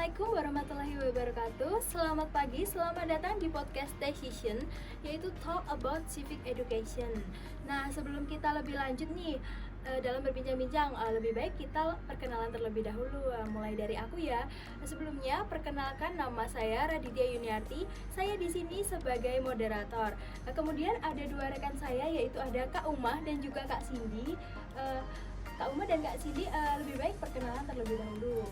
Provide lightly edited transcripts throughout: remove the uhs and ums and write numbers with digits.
Assalamualaikum warahmatullahi wabarakatuh. Selamat pagi, selamat datang di podcast Decision, yaitu Talk About Civic Education. Nah, sebelum kita lebih lanjut nih dalam berbincang-bincang, lebih baik kita perkenalan terlebih dahulu. Mulai dari aku ya. Sebelumnya, perkenalkan, nama saya Raditya Yuniarti. Saya di sini sebagai moderator. Kemudian ada dua rekan saya, yaitu ada Kak Umah dan juga Kak Cindy. Kak Umah dan Kak Cindy, lebih baik perkenalan terlebih dahulu.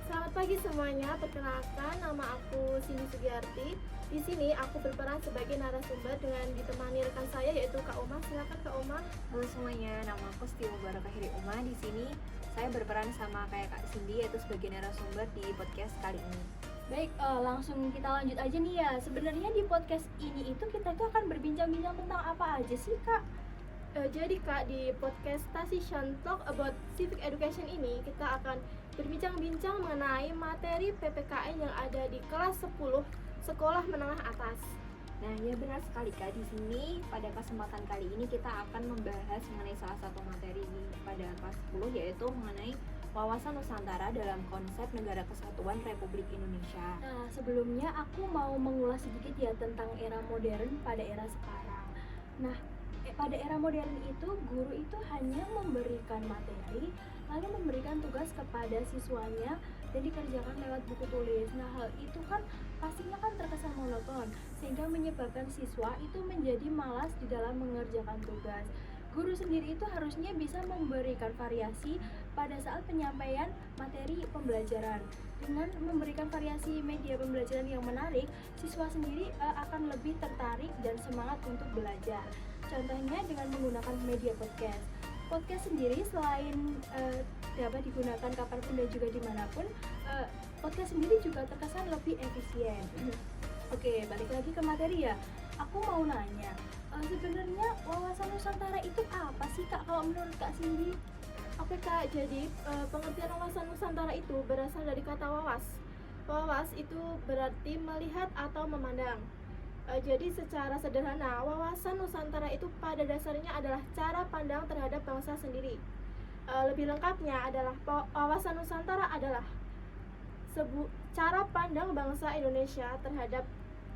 Selamat pagi semuanya, perkenalkan nama aku Cindy Sugiarti. Di sini aku berperan sebagai narasumber dengan ditemani rekan saya yaitu Kak Uma. Silakan Kak Uma. Halo semuanya, nama aku Siti Mubarakahiri Uma. Di sini saya berperan sama kayak Kak Cindy yaitu sebagai narasumber di podcast kali ini. Baik, langsung kita lanjut aja nih ya. Sebenarnya di podcast ini itu kita tuh akan berbincang-bincang tentang apa aja sih, Kak? Jadi Kak, di podcast Decision Talk About Civic Education ini kita akan berbincang-bincang mengenai materi PPKN yang ada di kelas 10 sekolah menengah atas. Nah, ya benar sekali Kak. Di sini pada kesempatan kali ini kita akan membahas mengenai salah satu materi pada kelas 10 yaitu mengenai wawasan Nusantara dalam konsep Negara Kesatuan Republik Indonesia. Nah, sebelumnya aku mau mengulas sedikit ya tentang era modern pada era sekarang. Nah, pada era modern itu guru itu hanya memberikan materi lalu memberikan tugas kepada siswanya dan dikerjakan lewat buku tulis. Nah, hal itu kan pastinya kan terkesan monoton sehingga menyebabkan siswa itu menjadi malas di dalam mengerjakan tugas. Guru sendiri itu harusnya bisa memberikan variasi pada saat penyampaian materi pembelajaran. Dengan memberikan variasi media pembelajaran yang menarik, siswa sendiri akan lebih tertarik dan semangat untuk belajar. Contohnya dengan menggunakan media podcast. Podcast sendiri selain dapat digunakan kapanpun dan juga dimanapun, podcast sendiri juga terkesan lebih efisien. Oke, balik lagi ke materi ya. Aku mau nanya, sebenarnya wawasan Nusantara itu apa sih Kak kalau menurut Kak Cindy? Oke Kak, jadi pengertian wawasan Nusantara itu berasal dari kata wawas. Wawas itu berarti melihat atau memandang. Jadi secara sederhana, wawasan Nusantara itu pada dasarnya adalah cara pandang terhadap bangsa sendiri. Lebih lengkapnya adalah wawasan Nusantara adalah cara pandang bangsa Indonesia terhadap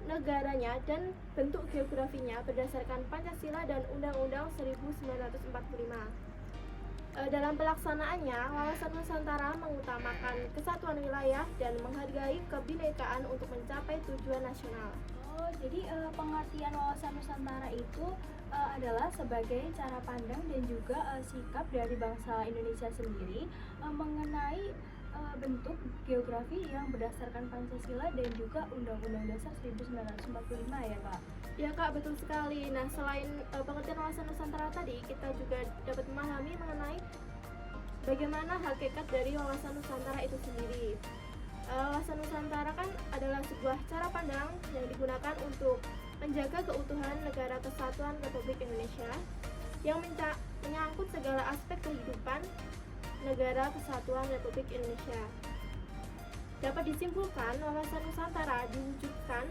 negaranya dan bentuk geografinya berdasarkan Pancasila dan Undang-Undang 1945. Dalam pelaksanaannya, wawasan Nusantara mengutamakan kesatuan wilayah dan menghargai kebinekaan untuk mencapai tujuan nasional. Oh, jadi pengertian wawasan Nusantara itu adalah sebagai cara pandang dan juga sikap dari bangsa Indonesia sendiri mengenai bentuk geografi yang berdasarkan Pancasila dan juga Undang-Undang Dasar 1945 ya Kak? Ya Kak, betul sekali. Nah, selain pengertian wawasan Nusantara tadi, kita juga dapat memahami mengenai bagaimana hakikat dari wawasan Nusantara itu sendiri. Wawasan Nusantara kan adalah sebuah cara pandang yang digunakan untuk menjaga keutuhan Negara Kesatuan Republik Indonesia yang menyangkut segala aspek kehidupan Negara Kesatuan Republik Indonesia. Dapat disimpulkan, wawasan Nusantara diwujudkan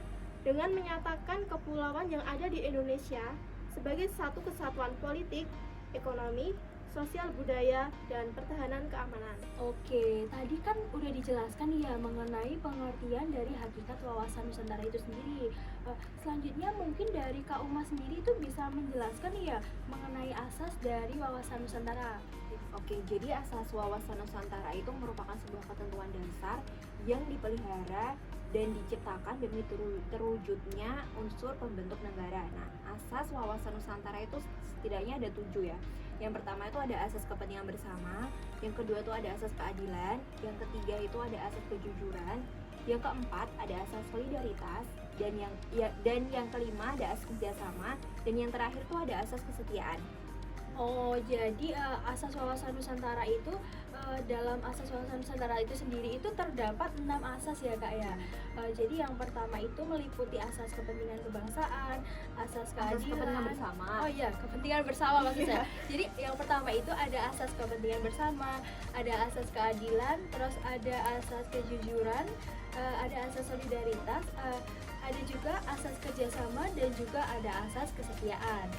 dengan menyatakan kepulauan yang ada di Indonesia sebagai satu kesatuan politik, ekonomi, sosial budaya, dan pertahanan keamanan. Oke, tadi kan udah dijelaskan ya mengenai pengertian dari hakikat wawasan Nusantara itu sendiri. Selanjutnya mungkin dari Kak Uma sendiri itu bisa menjelaskan ya mengenai asas dari wawasan Nusantara. Oke, jadi asas wawasan Nusantara itu merupakan sebuah ketentuan dasar yang dipelihara dan diciptakan demi terwujudnya unsur pembentuk negara. Nah, asas wawasan Nusantara itu setidaknya ada 7 ya. Yang pertama itu ada asas kepentingan bersama, yang kedua itu ada asas keadilan, yang ketiga itu ada asas kejujuran, yang keempat ada asas solidaritas, dan yang kelima ada asas kerjasama, dan yang terakhir itu ada asas kesetiaan. Oh, jadi asas wawasan Nusantara itu dalam asas wawasan Nusantara itu sendiri itu terdapat 6 asas ya Kak ya. Jadi yang pertama itu meliputi asas kepentingan kebangsaan, asas keadilan, kepentingan bersama. Oh iya, kepentingan bersama maksud saya. Jadi yang pertama itu ada asas kepentingan bersama, ada asas keadilan, terus ada asas kejujuran, ada asas solidaritas, ada juga asas kerjasama dan juga ada asas kesetiaan.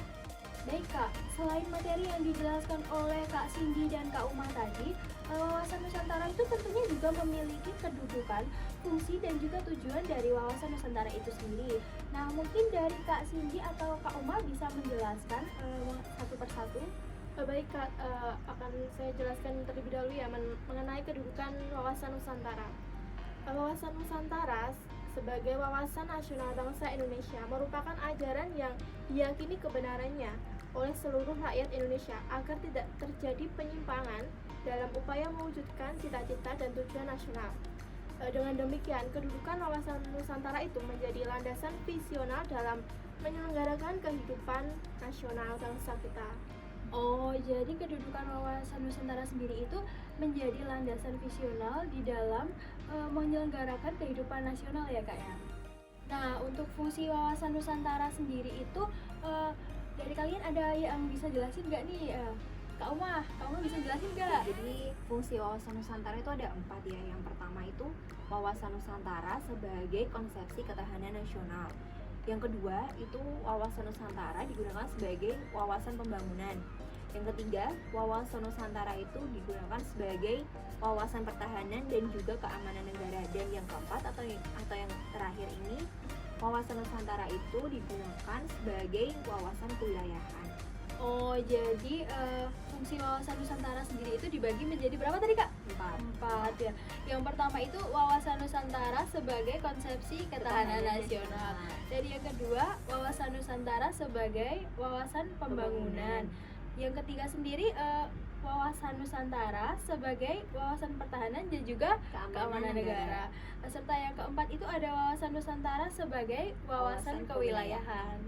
Baik Kak, selain materi yang dijelaskan oleh Kak Cindy dan Kak Uma tadi, wawasan Nusantara itu tentunya juga memiliki kedudukan, fungsi, dan juga tujuan dari wawasan Nusantara itu sendiri. Nah, mungkin dari Kak Cindy atau Kak Uma bisa menjelaskan satu persatu. Baik Kak, akan saya jelaskan terlebih dahulu ya mengenai kedudukan wawasan Nusantara. Wawasan Nusantara sebagai wawasan nasional bangsa Indonesia merupakan ajaran yang diyakini kebenarannya oleh seluruh rakyat Indonesia agar tidak terjadi penyimpangan dalam upaya mewujudkan cita-cita dan tujuan nasional. Dengan demikian, kedudukan wawasan Nusantara itu menjadi landasan visional dalam menyelenggarakan kehidupan nasional bangsa kita. Oh, jadi kedudukan wawasan Nusantara sendiri itu menjadi landasan visional di dalam menyelenggarakan kehidupan nasional ya Kak ya. Nah, untuk fungsi wawasan Nusantara sendiri itu dari kalian ada yang bisa jelasin nggak nih? Kak Uma bisa jelasin nggak? Jadi fungsi wawasan Nusantara itu ada 4 ya. Yang pertama itu wawasan Nusantara sebagai konsepsi ketahanan nasional. Yang kedua itu wawasan Nusantara digunakan sebagai wawasan pembangunan. Yang ketiga, wawasan Nusantara itu digunakan sebagai wawasan pertahanan dan juga keamanan negara. Dan yang keempat atau yang terakhir ini, wawasan Nusantara itu digunakan sebagai wawasan kewilayahan. Oh, jadi fungsi wawasan Nusantara sendiri itu dibagi menjadi berapa tadi Kak? 4 ya. Yang pertama itu wawasan Nusantara sebagai konsepsi ketahanan nasional. Dan yang kedua, wawasan Nusantara sebagai wawasan pembangunan. Yang ketiga sendiri wawasan Nusantara sebagai wawasan pertahanan dan juga keamanan negara. Serta yang keempat itu ada wawasan Nusantara sebagai wawasan kewilayahan.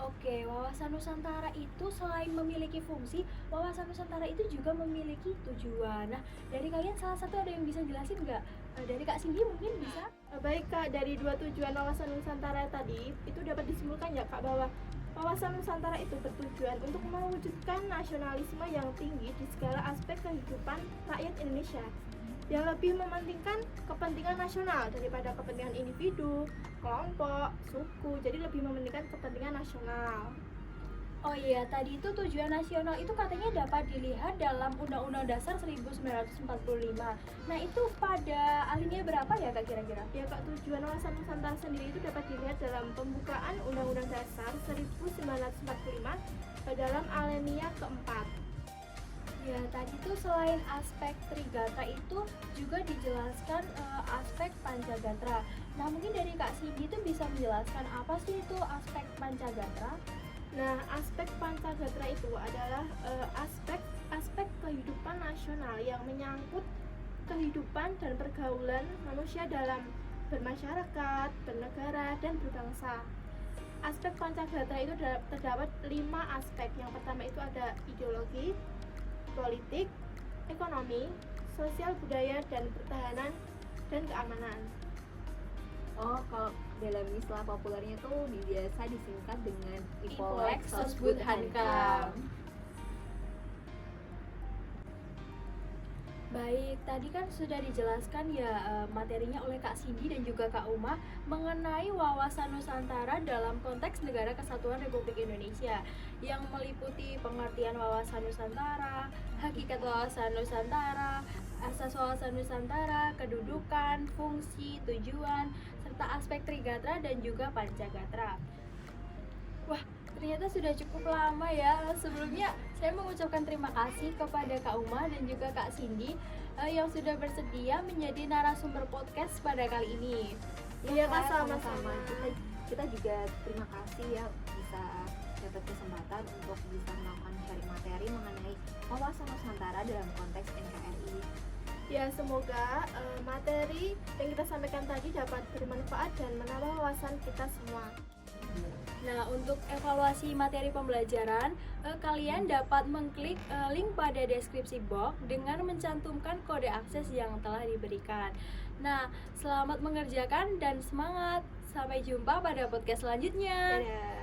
Oke, wawasan Nusantara itu selain memiliki fungsi, wawasan Nusantara itu juga memiliki tujuan. Nah, dari kalian salah satu ada yang bisa jelasin nggak? Dari Kak Cindy mungkin bisa? Baik Kak, dari 2 tujuan wawasan Nusantara tadi itu dapat disimpulkan ya Kak bahwa wawasan Nusantara itu bertujuan untuk mewujudkan nasionalisme yang tinggi di segala aspek kehidupan rakyat Indonesia yang lebih mementingkan kepentingan nasional daripada kepentingan individu, kelompok, suku. Jadi lebih mementingkan kepentingan nasional. Oh iya, tadi itu tujuan nasional itu katanya dapat dilihat dalam Undang-Undang Dasar 1945. Nah, itu pada alinea berapa ya Kak kira-kira? Ya Kak, tujuan wawasan Nusantara sendiri itu dapat dilihat dalam pembukaan Undang-Undang Dasar 1945 dalam alinea keempat. Ya, tadi tuh selain aspek Trigatra itu juga dijelaskan aspek Pancagatra. Nah, mungkin dari Kak Cindy itu bisa menjelaskan apa sih itu aspek Pancagatra? Nah, aspek Pancagatra itu adalah aspek kehidupan nasional yang menyangkut kehidupan dan pergaulan manusia dalam bermasyarakat, bernegara, dan berbangsa. Aspek Pancagatra itu terdapat 5 aspek. Yang pertama itu ada ideologi, politik, ekonomi, sosial budaya, dan pertahanan dan keamanan. Oh, kalau dalam istilah populernya tuh biasa disingkat dengan Ipolek Sosbud Hankam. Baik, tadi kan sudah dijelaskan ya materinya oleh Kak Cindy dan juga Kak Uma mengenai wawasan Nusantara dalam konteks Negara Kesatuan Republik Indonesia yang meliputi pengertian wawasan Nusantara, hakikat wawasan Nusantara, asas wawasan Nusantara, kedudukan, fungsi, tujuan, serta aspek Trigatra dan juga Pancagatra. Wah, ternyata sudah cukup lama ya. Sebelumnya saya mengucapkan terima kasih kepada Kak Uma dan juga Kak Cindy yang sudah bersedia menjadi narasumber podcast pada kali ini. Iya Kak, sama-sama. Kita juga terima kasih ya bisa dapat kesempatan untuk bisa melakukan sharing materi mengenai wawasan Nusantara dalam konteks NKRI. Ya, semoga materi yang kita sampaikan tadi dapat bermanfaat dan menambah wawasan kita semua. Nah, untuk evaluasi materi pembelajaran, kalian dapat mengklik link pada deskripsi box dengan mencantumkan kode akses yang telah diberikan. Nah, selamat mengerjakan dan semangat. Sampai jumpa pada podcast selanjutnya. Dadah.